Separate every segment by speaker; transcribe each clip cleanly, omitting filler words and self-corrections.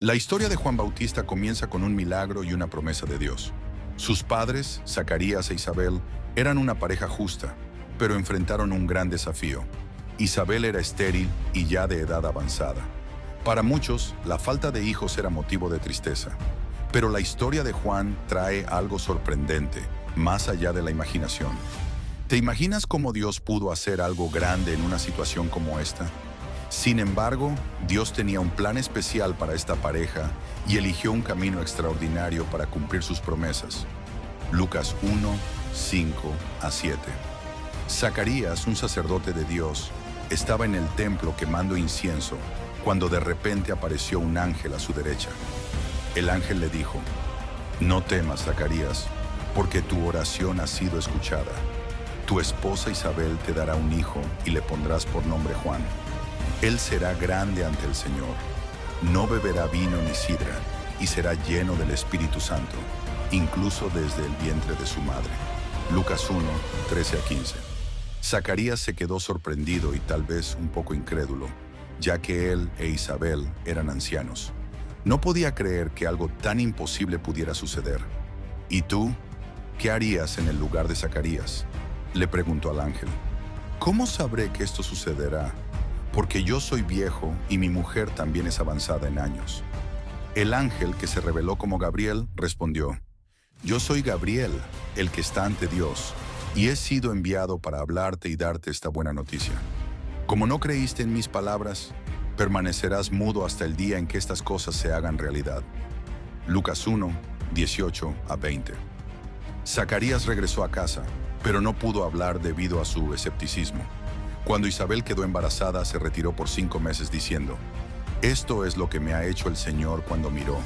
Speaker 1: La historia de Juan Bautista comienza con un milagro y una promesa de Dios. Sus padres, Zacarías e Isabel, eran una pareja justa, pero enfrentaron un gran desafío. Isabel era estéril y ya de edad avanzada. Para muchos, la falta de hijos era motivo de tristeza. Pero la historia de Juan trae algo sorprendente, más allá de la imaginación. ¿Te imaginas cómo Dios pudo hacer algo grande en una situación como esta? Sin embargo, Dios tenía un plan especial para esta pareja y eligió un camino extraordinario para cumplir sus promesas. Lucas 1, 5 a 7. Zacarías, un sacerdote de Dios, estaba en el templo quemando incienso cuando de repente apareció un ángel a su derecha. El ángel le dijo: «No temas, Zacarías, porque tu oración ha sido escuchada. Tu esposa Isabel te dará un hijo y le pondrás por nombre Juan. Él será grande ante el Señor. No beberá vino ni sidra y será lleno del Espíritu Santo, incluso desde el vientre de su madre». Lucas 1, 13 a 15. Zacarías se quedó sorprendido y tal vez un poco incrédulo, ya que él e Isabel eran ancianos. No podía creer que algo tan imposible pudiera suceder. ¿Y tú? ¿Qué harías en el lugar de Zacarías?, le preguntó al ángel. «¿Cómo sabré que esto sucederá? Porque yo soy viejo y mi mujer también es avanzada en años». El ángel, que se reveló como Gabriel, respondió: «Yo soy Gabriel, el que está ante Dios, y he sido enviado para hablarte y darte esta buena noticia. Como no creíste en mis palabras, permanecerás mudo hasta el día en que estas cosas se hagan realidad». Lucas 1, 18 a 20. Zacarías regresó a casa, pero no pudo hablar debido a su escepticismo. Cuando Isabel quedó embarazada, se retiró por 5 meses diciendo: «Esto es lo que me ha hecho el Señor cuando miró,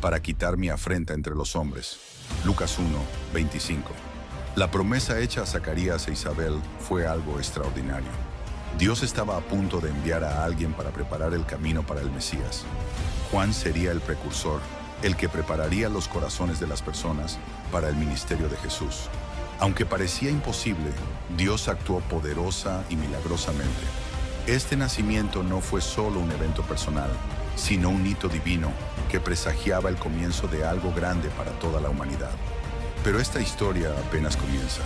Speaker 1: para quitar mi afrenta entre los hombres». Lucas 1, 25. La promesa hecha a Zacarías e Isabel fue algo extraordinario. Dios estaba a punto de enviar a alguien para preparar el camino para el Mesías. Juan sería el precursor, el que prepararía los corazones de las personas para el ministerio de Jesús. Aunque parecía imposible, Dios actuó poderosa y milagrosamente. Este nacimiento no fue solo un evento personal, sino un hito divino que presagiaba el comienzo de algo grande para toda la humanidad. Pero esta historia apenas comienza.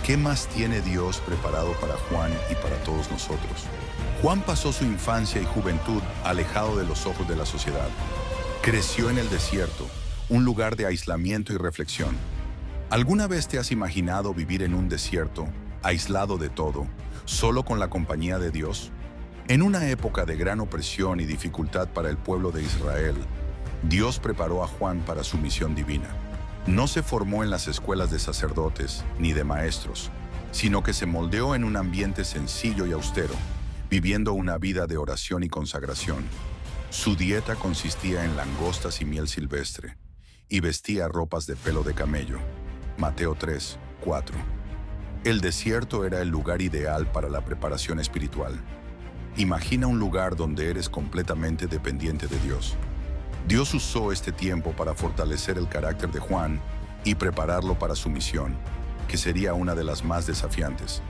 Speaker 1: ¿Qué más tiene Dios preparado para Juan y para todos nosotros? Juan pasó su infancia y juventud alejado de los ojos de la sociedad. Creció en el desierto, un lugar de aislamiento y reflexión. ¿Alguna vez te has imaginado vivir en un desierto, aislado de todo, solo con la compañía de Dios? En una época de gran opresión y dificultad para el pueblo de Israel, Dios preparó a Juan para su misión divina. No se formó en las escuelas de sacerdotes ni de maestros, sino que se moldeó en un ambiente sencillo y austero, viviendo una vida de oración y consagración. Su dieta consistía en langostas y miel silvestre, y vestía ropas de pelo de camello. Mateo 3, 4. El desierto era el lugar ideal para la preparación espiritual. Imagina un lugar donde eres completamente dependiente de Dios. Dios usó este tiempo para fortalecer el carácter de Juan y prepararlo para su misión, que sería una de las más desafiantes.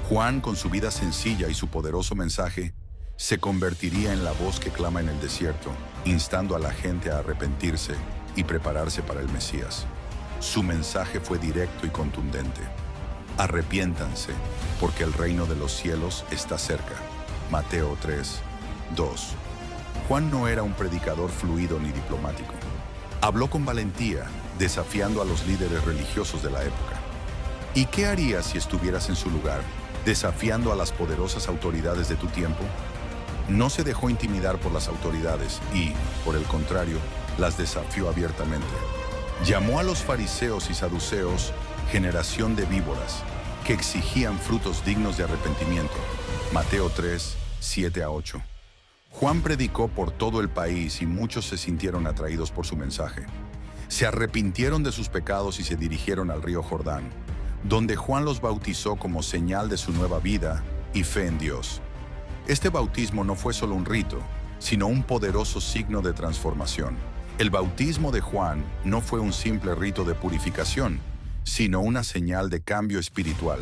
Speaker 1: Juan, con su vida sencilla y su poderoso mensaje, se convertiría en la voz que clama en el desierto, instando a la gente a arrepentirse y prepararse para el Mesías. Su mensaje fue directo y contundente: «Arrepiéntanse, porque el reino de los cielos está cerca». Mateo 3, 2. Juan no era un predicador fluido ni diplomático. Habló con valentía, desafiando a los líderes religiosos de la época. ¿Y qué harías si estuvieras en su lugar, desafiando a las poderosas autoridades de tu tiempo? No se dejó intimidar por las autoridades y, por el contrario, las desafió abiertamente. Llamó a los fariseos y saduceos generación de víboras, que exigían frutos dignos de arrepentimiento. Mateo 3, 7 a 8. Juan predicó por todo el país y muchos se sintieron atraídos por su mensaje. Se arrepintieron de sus pecados y se dirigieron al río Jordán, donde Juan los bautizó como señal de su nueva vida y fe en Dios. Este bautismo no fue solo un rito, sino un poderoso signo de transformación. El bautismo de Juan no fue un simple rito de purificación, sino una señal de cambio espiritual.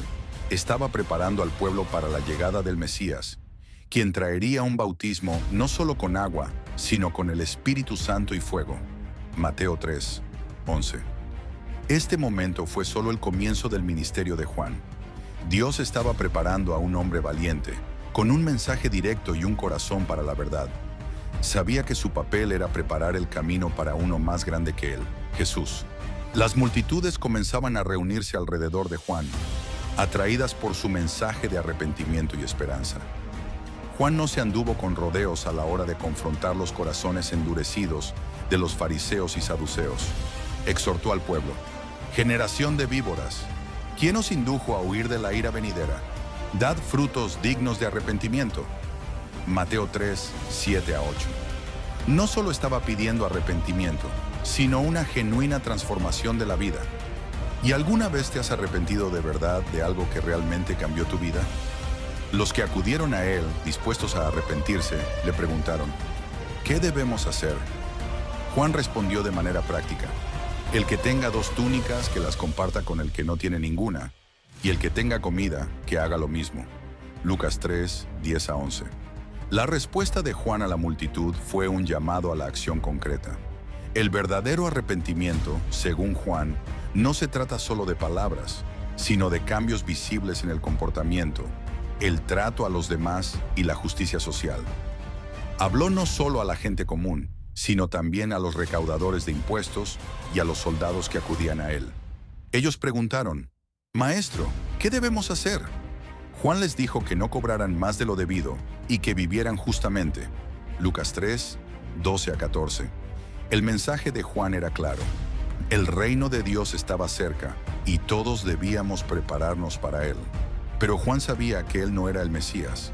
Speaker 1: Estaba preparando al pueblo para la llegada del Mesías, quien traería un bautismo no solo con agua, sino con el Espíritu Santo y fuego. Mateo 3, 11. Este momento fue solo el comienzo del ministerio de Juan. Dios estaba preparando a un hombre valiente, con un mensaje directo y un corazón para la verdad. Sabía que su papel era preparar el camino para uno más grande que él, Jesús. Las multitudes comenzaban a reunirse alrededor de Juan, atraídas por su mensaje de arrepentimiento y esperanza. Juan no se anduvo con rodeos a la hora de confrontar los corazones endurecidos de los fariseos y saduceos. Exhortó al pueblo: «Generación de víboras, ¿quién os indujo a huir de la ira venidera? Dad frutos dignos de arrepentimiento». Mateo 3, 7 a 8. No solo estaba pidiendo arrepentimiento, sino una genuina transformación de la vida. ¿Y alguna vez te has arrepentido de verdad de algo que realmente cambió tu vida? Los que acudieron a él, dispuestos a arrepentirse, le preguntaron: «¿Qué debemos hacer?». Juan respondió de manera práctica: «El que tenga 2 túnicas, que las comparta con el que no tiene ninguna, y el que tenga comida, que haga lo mismo». Lucas 3, 10 a 11. La respuesta de Juan a la multitud fue un llamado a la acción concreta. El verdadero arrepentimiento, según Juan, no se trata solo de palabras, sino de cambios visibles en el comportamiento, el trato a los demás y la justicia social. Habló no solo a la gente común, sino también a los recaudadores de impuestos y a los soldados que acudían a él. Ellos preguntaron: «Maestro, ¿qué debemos hacer?». Juan les dijo que no cobraran más de lo debido y que vivieran justamente. Lucas 3, 12 a 14. El mensaje de Juan era claro: el reino de Dios estaba cerca y todos debíamos prepararnos para él. Pero Juan sabía que él no era el Mesías.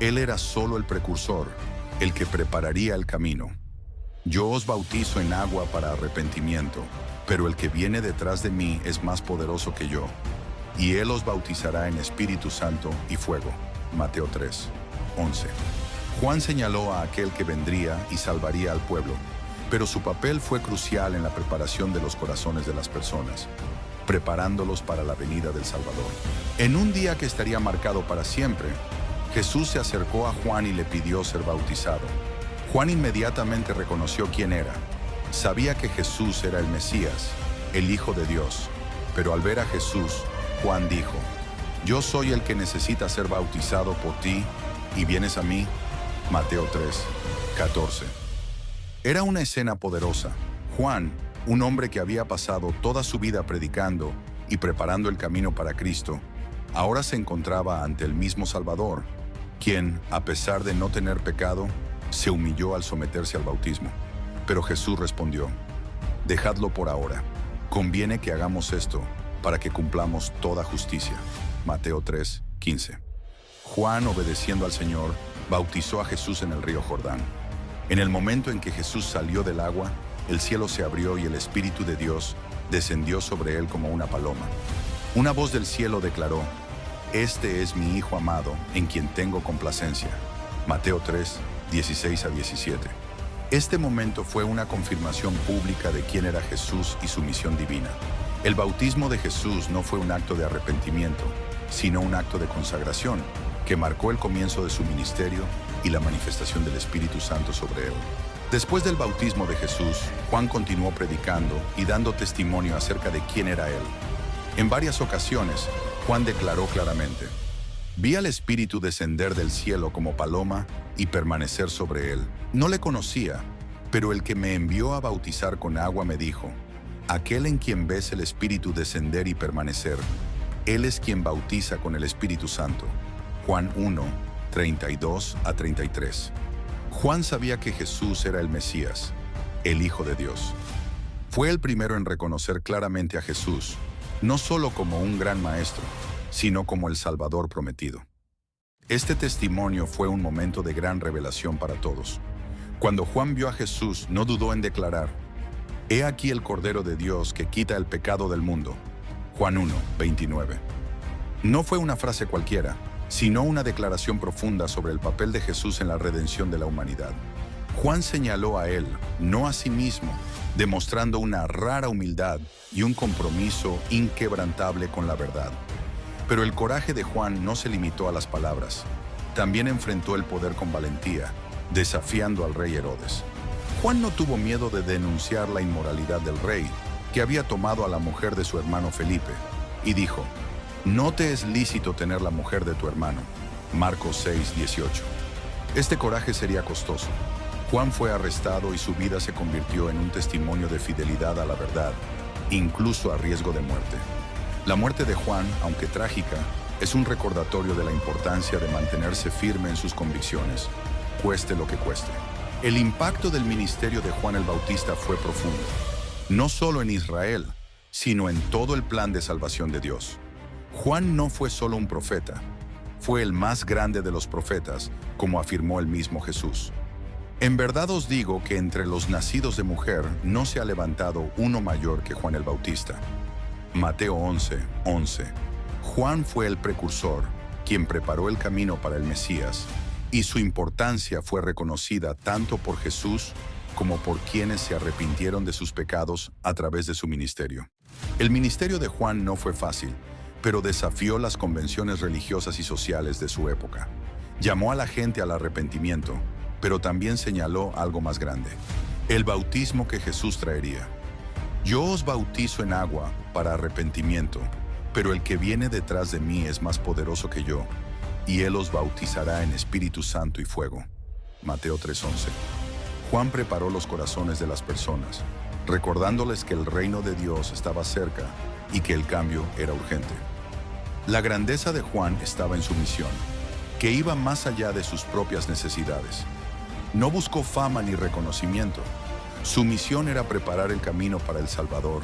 Speaker 1: Él era solo el precursor, el que prepararía el camino. «Yo os bautizo en agua para arrepentimiento, pero el que viene detrás de mí es más poderoso que yo, y él os bautizará en Espíritu Santo y fuego». Mateo 3, 11. Juan señaló a aquel que vendría y salvaría al pueblo, pero su papel fue crucial en la preparación de los corazones de las personas, preparándolos para la venida del Salvador. En un día que estaría marcado para siempre, Jesús se acercó a Juan y le pidió ser bautizado. Juan inmediatamente reconoció quién era. Sabía que Jesús era el Mesías, el Hijo de Dios, pero al ver a Jesús, Juan dijo: «Yo soy el que necesita ser bautizado por ti, ¿y vienes a mí?». Mateo 3, 14. Era una escena poderosa. Juan, un hombre que había pasado toda su vida predicando y preparando el camino para Cristo, ahora se encontraba ante el mismo Salvador, quien, a pesar de no tener pecado, se humilló al someterse al bautismo. Pero Jesús respondió: «Dejadlo por ahora. Conviene que hagamos esto para que cumplamos toda justicia». Mateo 3, 15. Juan, obedeciendo al Señor, bautizó a Jesús en el río Jordán. En el momento en que Jesús salió del agua, el cielo se abrió y el Espíritu de Dios descendió sobre él como una paloma. Una voz del cielo declaró: «Este es mi Hijo amado, en quien tengo complacencia». Mateo 3, 16 a 17. Este momento fue una confirmación pública de quién era Jesús y su misión divina. El bautismo de Jesús no fue un acto de arrepentimiento, sino un acto de consagración que marcó el comienzo de su ministerio y la manifestación del Espíritu Santo sobre él. Después del bautismo de Jesús, Juan continuó predicando y dando testimonio acerca de quién era él. En varias ocasiones, Juan declaró claramente: «Vi al Espíritu descender del cielo como paloma y permanecer sobre él. No le conocía, pero el que me envió a bautizar con agua me dijo: aquel en quien ves el Espíritu descender y permanecer, él es quien bautiza con el Espíritu Santo». Juan 1, 32 a 33. Juan sabía que Jesús era el Mesías, el Hijo de Dios. Fue el primero en reconocer claramente a Jesús, no solo como un gran maestro, sino como el Salvador prometido. Este testimonio fue un momento de gran revelación para todos. Cuando Juan vio a Jesús, no dudó en declarar: «He aquí el Cordero de Dios que quita el pecado del mundo». Juan 1, 29. No fue una frase cualquiera, sino una declaración profunda sobre el papel de Jesús en la redención de la humanidad. Juan señaló a él, no a sí mismo, demostrando una rara humildad y un compromiso inquebrantable con la verdad. Pero el coraje de Juan no se limitó a las palabras. también enfrentó el poder con valentía, desafiando al rey Herodes. Juan no tuvo miedo de denunciar la inmoralidad del rey, que había tomado a la mujer de su hermano Felipe, y dijo: «No te es lícito tener la mujer de tu hermano». Marcos 6:18. Este coraje sería costoso. Juan fue arrestado y su vida se convirtió en un testimonio de fidelidad a la verdad, incluso a riesgo de muerte. La muerte de Juan, aunque trágica, es un recordatorio de la importancia de mantenerse firme en sus convicciones, cueste lo que cueste. El impacto del ministerio de Juan el Bautista fue profundo, no solo en Israel, sino en todo el plan de salvación de Dios. Juan no fue solo un profeta, fue el más grande de los profetas, como afirmó el mismo Jesús. En verdad os digo que entre los nacidos de mujer no se ha levantado uno mayor que Juan el Bautista. Mateo 11:11. Juan fue el precursor, quien preparó el camino para el Mesías, y su importancia fue reconocida tanto por Jesús como por quienes se arrepintieron de sus pecados a través de su ministerio. El ministerio de Juan no fue fácil, pero desafió las convenciones religiosas y sociales de su época. Llamó a la gente al arrepentimiento, pero también señaló algo más grande: el bautismo que Jesús traería. Yo os bautizo en agua para arrepentimiento, pero el que viene detrás de mí es más poderoso que yo, y él os bautizará en Espíritu Santo y fuego. Mateo 3:11. Juan preparó los corazones de las personas, recordándoles que el reino de Dios estaba cerca y que el cambio era urgente. La grandeza de Juan estaba en su misión, que iba más allá de sus propias necesidades. No buscó fama ni reconocimiento. Su misión era preparar el camino para el Salvador,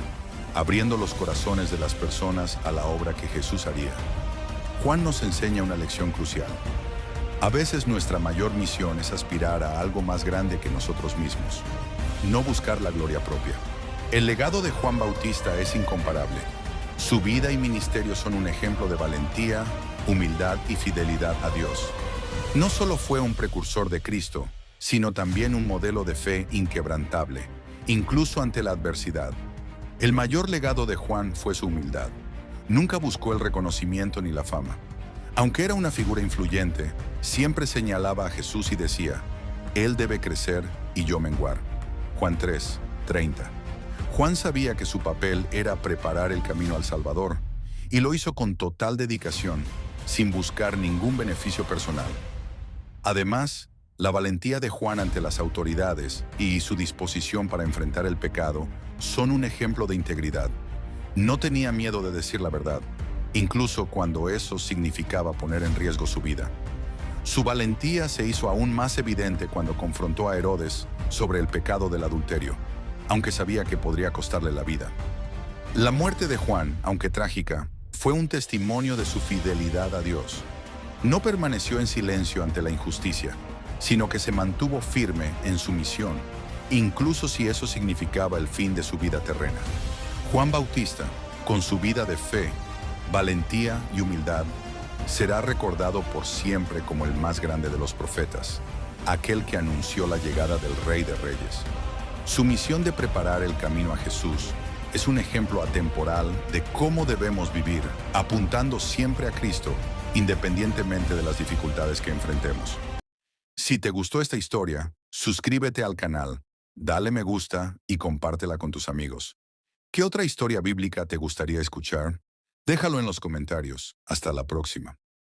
Speaker 1: abriendo los corazones de las personas a la obra que Jesús haría. Juan nos enseña una lección crucial. A veces nuestra mayor misión es aspirar a algo más grande que nosotros mismos, no buscar la gloria propia. El legado de Juan Bautista es incomparable. Su vida y ministerio son un ejemplo de valentía, humildad y fidelidad a Dios. No solo fue un precursor de Cristo, sino también un modelo de fe inquebrantable, incluso ante la adversidad. El mayor legado de Juan fue su humildad. Nunca buscó el reconocimiento ni la fama. Aunque era una figura influyente, siempre señalaba a Jesús y decía: «Él debe crecer y yo menguar». Juan 3:30. Juan sabía que su papel era preparar el camino al Salvador, y lo hizo con total dedicación, sin buscar ningún beneficio personal. Además, la valentía de Juan ante las autoridades y su disposición para enfrentar el pecado son un ejemplo de integridad. No tenía miedo de decir la verdad, incluso cuando eso significaba poner en riesgo su vida. Su valentía se hizo aún más evidente cuando confrontó a Herodes sobre el pecado del adulterio, aunque sabía que podría costarle la vida. La muerte de Juan, aunque trágica, fue un testimonio de su fidelidad a Dios. No permaneció en silencio ante la injusticia, sino que se mantuvo firme en su misión, incluso si eso significaba el fin de su vida terrena. Juan Bautista, con su vida de fe, valentía y humildad, será recordado por siempre como el más grande de los profetas, aquel que anunció la llegada del Rey de Reyes. Su misión de preparar el camino a Jesús es un ejemplo atemporal de cómo debemos vivir, apuntando siempre a Cristo, independientemente de las dificultades que enfrentemos. Si te gustó esta historia, suscríbete al canal, dale me gusta y compártela con tus amigos. ¿Qué otra historia bíblica te gustaría escuchar? Déjalo en los comentarios. Hasta la próxima.